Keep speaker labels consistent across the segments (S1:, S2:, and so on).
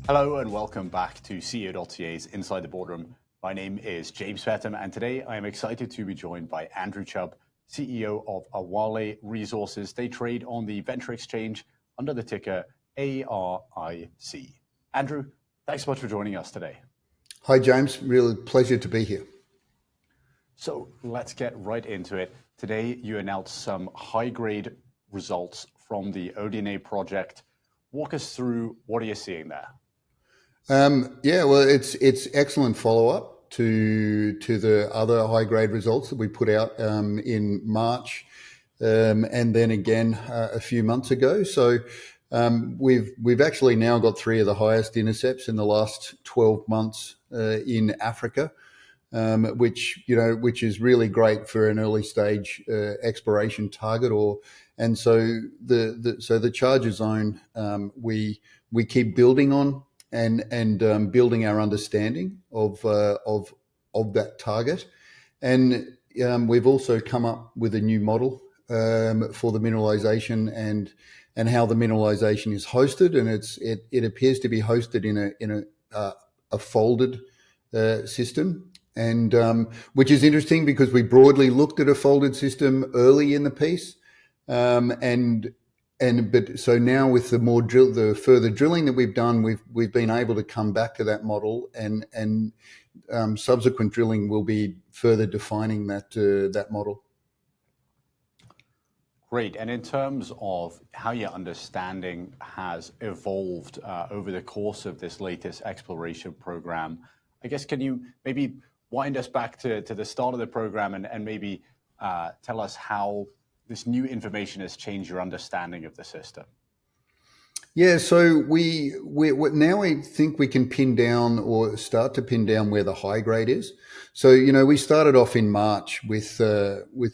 S1: Hello and welcome back to CEO.CA's Inside the Boardroom. My name is James Fettham, and today I am excited to be joined by Andrew Chubb, CEO of Awalé Resources. They trade on the venture exchange under the ticker ARIC. Andrew, thanks so much for joining us today.
S2: Hi, James. Real pleasure to be here.
S1: So let's get right into it. Today, you announced some high-grade results from the Odienné Project. Walk us through what are you seeing there?
S2: It's excellent follow-up to the other high-grade results that we put out in March, and then again a few months ago. So we've actually now got three of the highest intercepts in the last 12 months in Africa. Which is really great for an early stage exploration target. So the Charger Zone we keep building on and building our understanding of that target, and we've also come up with a new model for the mineralization and how the mineralization is hosted, and it appears to be hosted in a folded system. And which is interesting because we broadly looked at a folded system early in the piece, but so now with the further drilling that we've done, we've been able to come back to that model, and subsequent drilling will be further defining that model.
S1: Great. And in terms of how your understanding has evolved over the course of this latest exploration program, I guess can you maybe wind us back to the start of the program and maybe tell us how this new information has changed your understanding of the system?
S2: Yeah, so we think we can pin down or start to pin down where the high grade is. So we started off in March with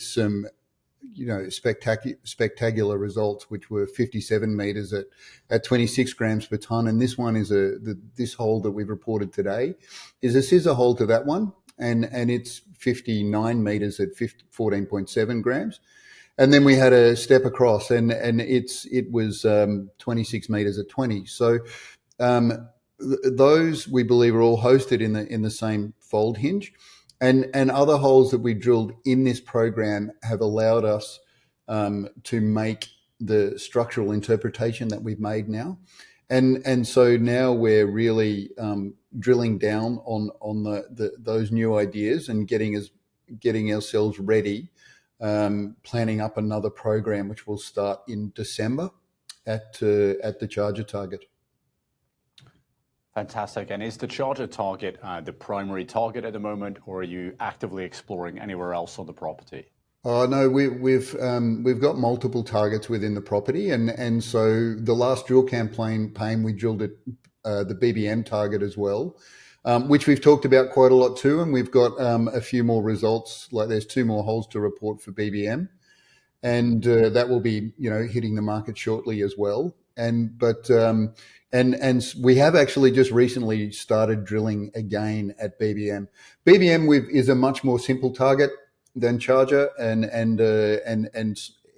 S2: some spectacular results, which were 57 meters at 26 grams per ton, and this one is this hole that we've reported today is a scissor hole to that one. And it's 59 meters at 14.7 grams. And then we had a step across and it was 26 meters at 20. So those we believe are all hosted in the same fold hinge. And other holes that we drilled in this program have allowed us to make the structural interpretation that we've made now. And so now we're really drilling down on those new ideas and getting ourselves ready, planning up another program which will start in December at the Charger target.
S1: Fantastic. And is the Charger target the primary target at the moment, or are you actively exploring anywhere else on the property?
S2: Oh no, we've got multiple targets within the property, and so the last drill campaign we drilled at the BMM target as well, which we've talked about quite a lot too, and we've got a few more results. Like there's 2 more holes to report for BMM, and that will be hitting the market shortly as well. And we have actually just recently started drilling again at BMM. BMM is a much more simple target than Charger, and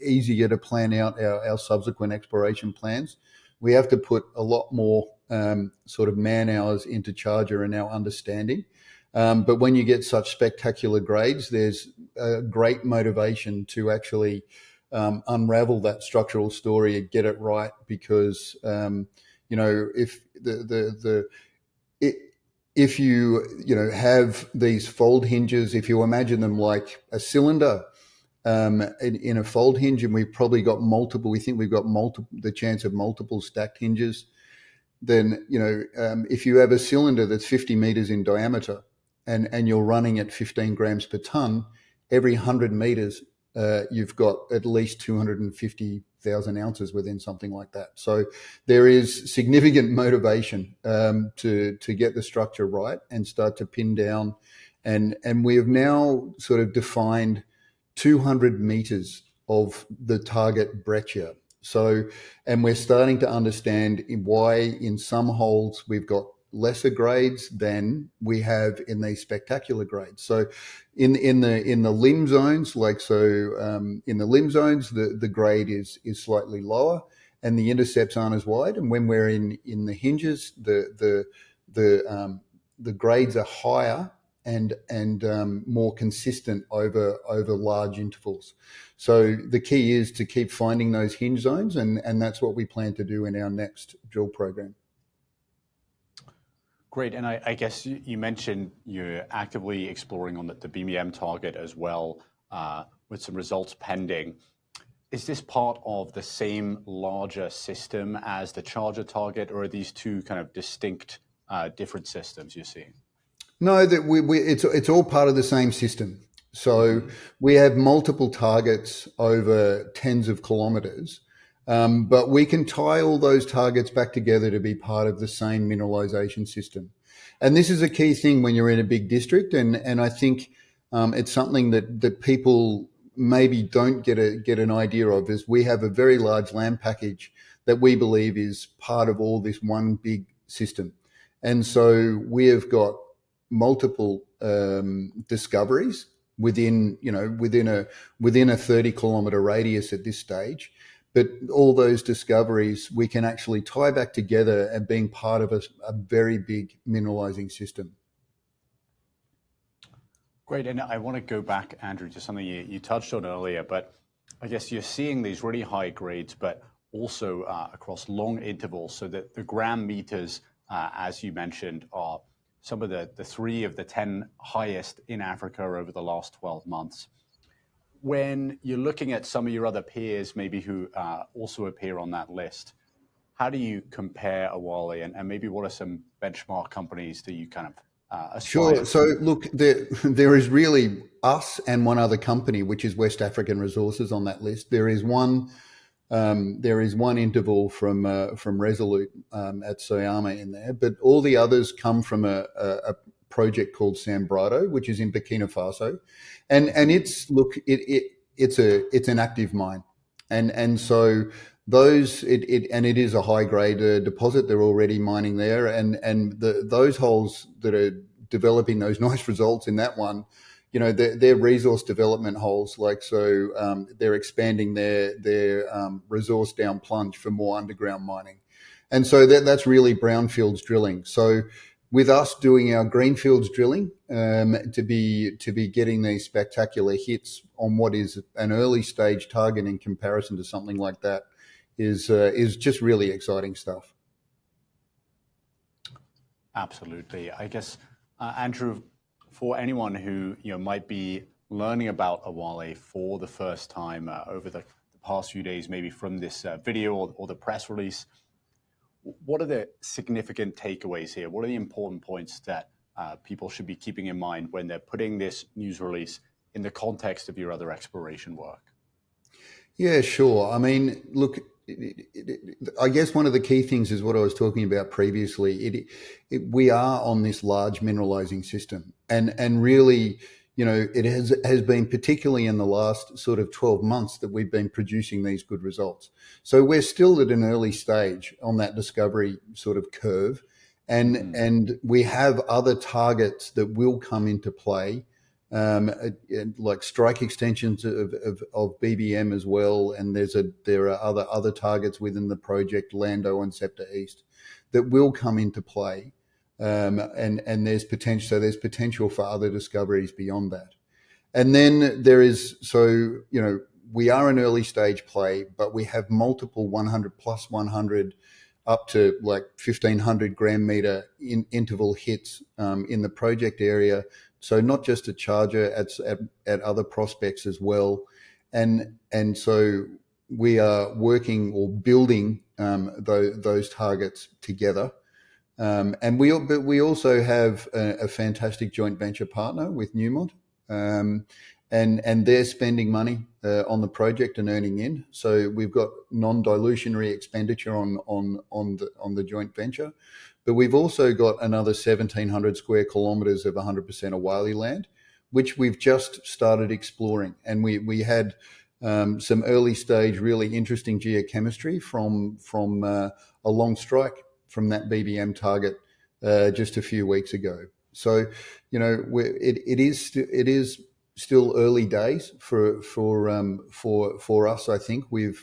S2: easier to plan out our subsequent exploration plans. We have to put a lot more sort of man hours into Charger and our understanding. But when you get such spectacular grades, there's a great motivation to actually unravel that structural story and get it right, because if you have these fold hinges, if you imagine them like a cylinder in a fold hinge, and we've probably got multiple, we think we've got the chance of multiple stacked hinges, then if you have a cylinder that's 50 meters in diameter and you're running at 15 grams per ton, every 100 meters you've got at least 250,000 ounces within something like that. So there is significant motivation to get the structure right and start to pin down. And we have now sort of defined 200 meters of the target breccia. So, and we're starting to understand why in some holes we've got lesser grades than we have in these spectacular grades. So in the limb zones, the grade is slightly lower, and the intercepts aren't as wide. And when we're in the hinges, the grades are higher and more consistent over large intervals. So the key is to keep finding those hinge zones, and that's what we plan to do in our next drill program.
S1: Great, and I guess you mentioned you're actively exploring on the BMM target as well, with some results pending. Is this part of the same larger system as the Charger target, or are these two kind of distinct, different systems you're seeing?
S2: No, that it's all part of the same system. So we have multiple targets over tens of kilometers, but we can tie all those targets back together to be part of the same mineralization system. And this is a key thing when you're in a big district, and I think it's something that people maybe don't get an idea of, is we have a very large land package that we believe is part of all this one big system. And so we have got multiple discoveries within a 30-kilometer radius at this stage. But all those discoveries we can actually tie back together and being part of a very big mineralizing system.
S1: Great, and I want to go back, Andrew, to something you touched on earlier, but I guess you're seeing these really high grades, but also across long intervals, so that the gram meters, as you mentioned, are some of the 3 of the 10 highest in Africa over the last 12 months. When you're looking at some of your other peers, maybe who also appear on that list, how do you compare Awalé, and maybe what are some benchmark companies that you kind of aspire to?
S2: Sure. So look, there is really us and one other company, which is West African Resources, on that list. There is one interval from Resolute at Syama in there, but all the others come from a project called Sanbrado, which is in Burkina Faso, and it's an active mine, and so it is a high grade deposit. They're already mining there, and those holes that are developing those nice results in that one, they're resource development holes. They're expanding their resource down plunge for more underground mining, and so that's really brownfields drilling. So with us doing our greenfields drilling, to be getting these spectacular hits on what is an early stage target in comparison to something like that is just really exciting stuff.
S1: Absolutely. I guess, Andrew, for anyone who might be learning about Awalé for the first time over the past few days, maybe from this video or the press release, what are the significant takeaways here? What are the important points that people should be keeping in mind when they're putting this news release in the context of your other exploration work?
S2: Yeah, sure. I mean, look, I guess one of the key things is what I was talking about previously. We are on this large mineralizing system, and really, it has been particularly in the last sort of 12 months that we've been producing these good results. So we're still at an early stage on that discovery sort of curve, and we have other targets that will come into play, like strike extensions of BBM as well, and there are other targets within the project, Lando and Scepter East, that will come into play. And there's potential for other discoveries beyond that. And then we are an early stage play, but we have multiple 100 plus 100 up to like 1,500 gram meter interval hits in the project area. So not just at Charger, at other prospects as well. And so we are working or building those targets together. And we also have a fantastic joint venture partner with Newmont, and they're spending money on the project and earning in. So we've got non-dilutionary expenditure on the joint venture, but we've also got another 1,700 square kilometers of 100% Awalé land, which we've just started exploring, and we had some early stage, really interesting geochemistry from a long strike from that BBM target just a few weeks ago. So, it is still early days for us. I think we've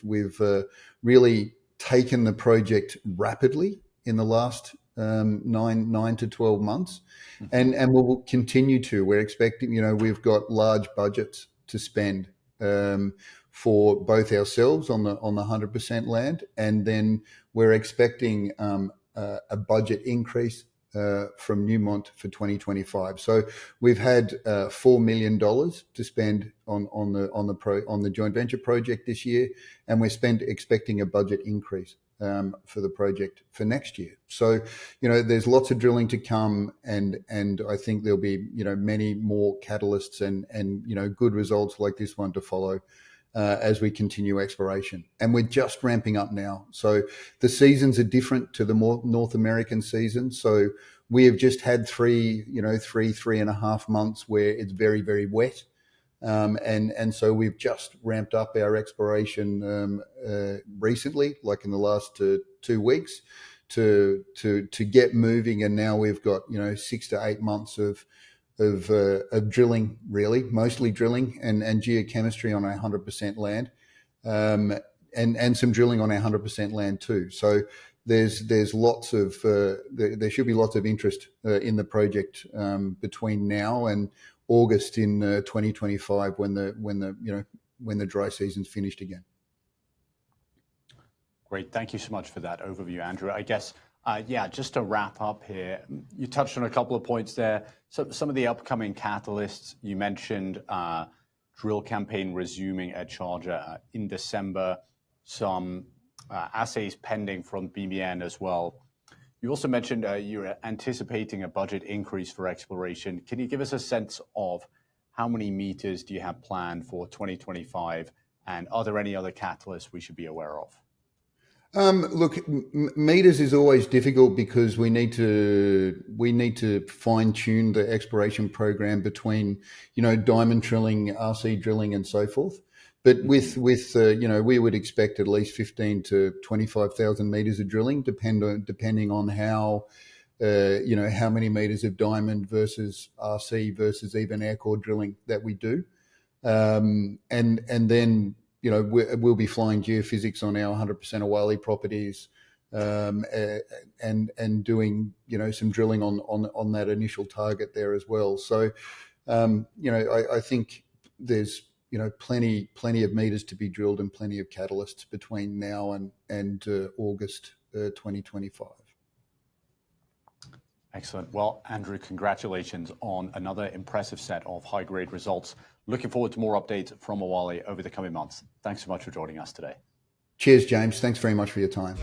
S2: really taken the project rapidly in the last 9 to 12 months, and we'll continue to. We're expecting, we've got large budgets to spend for both ourselves on the 100% land, and then we're expecting a budget increase from Newmont for 2025. So we've had $4 million to spend on the joint venture project this year, and we're expecting a budget increase for the project for next year. So there's lots of drilling to come, and I think there'll be many more catalysts and good results like this one to follow as we continue exploration. And we're just ramping up now. So the seasons are different to the more North American season. So we have just had 3.5 months where it's very, very wet. And so we've just ramped up our exploration recently, like in the last 2 weeks, to get moving. And now we've got 6 to 8 months of drilling, really, mostly drilling and geochemistry on our 100% land, and some drilling on our 100% land too. So there's lots of there should be lots of interest in the project between now and August in 2025 when the dry season's finished again.
S1: Great, thank you so much for that overview, Andrew. I guess. Just to wrap up here, you touched on a couple of points there. So some of the upcoming catalysts, you mentioned drill campaign resuming at Charger in December, some assays pending from BMM as well. You also mentioned you're anticipating a budget increase for exploration. Can you give us a sense of how many meters do you have planned for 2025, and are there any other catalysts we should be aware of?
S2: Look, meters is always difficult because we need to fine tune the exploration program between, diamond drilling, RC drilling, and so forth. But with we would expect at least 15 to 25,000 meters of drilling, depending on how, how many meters of diamond versus RC versus even air core drilling that we do, and then. We'll be flying geophysics on our 100% Awalé properties, and doing, some drilling on that initial target there as well. So, I think there's, plenty of meters to be drilled and plenty of catalysts between now and August 2025.
S1: Excellent. Well, Andrew, congratulations on another impressive set of high-grade results. Looking forward to more updates from Awalé over the coming months. Thanks so much for joining us today.
S2: Cheers, James. Thanks very much for your time.